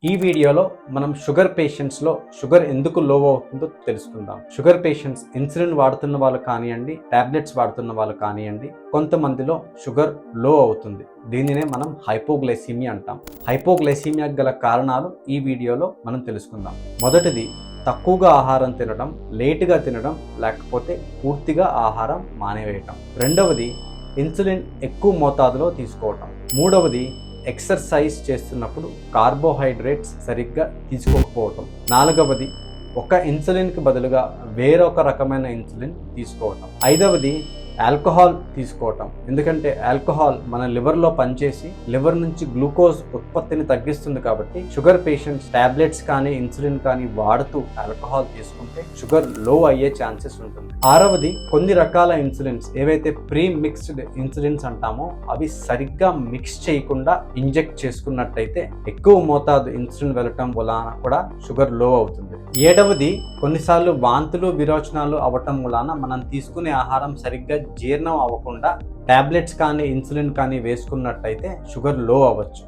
ఈ వీడియోలో మనం షుగర్ పేషెంట్స్లో షుగర్ ఎందుకు లో అవుతుందో తెలుసుకుందాం. షుగర్ పేషెంట్స్ ఇన్సులిన్ వాడుతున్న వాళ్ళు కానివ్వండి, టాబ్లెట్స్ వాడుతున్న వాళ్ళు కానివ్వండి, కొంతమందిలో షుగర్ లో అవుతుంది. దీనినే మనం హైపోగ్లైసీమియా అంటాం. హైపోగ్లైసీమియా గల కారణాలు ఈ వీడియోలో మనం తెలుసుకుందాం. మొదటిది, తక్కువగా ఆహారం తినడం, లేటుగా తినడం, లేకపోతే పూర్తిగా ఆహారం మానేవేయటం. రెండవది, ఇన్సులిన్ ఎక్కువ మోతాదులో తీసుకోవటం. మూడవది, ఎక్సర్సైజ్ చేస్తున్నప్పుడు కార్బోహైడ్రేట్స్ సరిగ్గా తీసుకోకపోవటం. నాలుగవది, ఒక ఇన్సులిన్కి బదులుగా వేరొక రకమైన ఇన్సులిన్ తీసుకోవటం. ఐదవది, ఆల్కహాల్ తీసుకోవటం. ఎందుకంటే ఆల్కహాల్ మన లివర్లో పనిచేసి లివర్ నుంచి గ్లూకోజ్ ఉత్పత్తిని తగ్గిస్తుంది. కాబట్టి షుగర్ పేషెంట్స్ టాబ్లెట్స్ కానీ ఇన్సులిన్ కానీ వాడుతూ ఆల్కహాల్ తీసుకుంటే షుగర్ లో అయ్యే ఛాన్సెస్ ఉంటుంది. ఆరవది, కొన్ని రకాల ఇన్సులిన్స్ ఏవైతే ప్రీ మిక్స్డ్ ఇన్సులిన్స్ అంటామో అవి సరిగ్గా మిక్స్ చేయకుండా ఇంజెక్ట్ చేసుకున్నట్టయితే ఎక్కువ మోతాదు ఇన్సులిన్ వెళ్ళటం వలన కూడా షుగర్ లో అవుతుంది. ఏడవది, కొన్నిసార్లు వాంతులు విరోచనాలు అవ్వటం వలన మనం తీసుకునే ఆహారం సరిగ్గా జీర్ణం అవ్వకుండా టాబ్లెట్స్ కానీ ఇన్సులిన్ కానీ వేసుకున్నట్టయితే షుగర్ లో అవ్వచ్చు.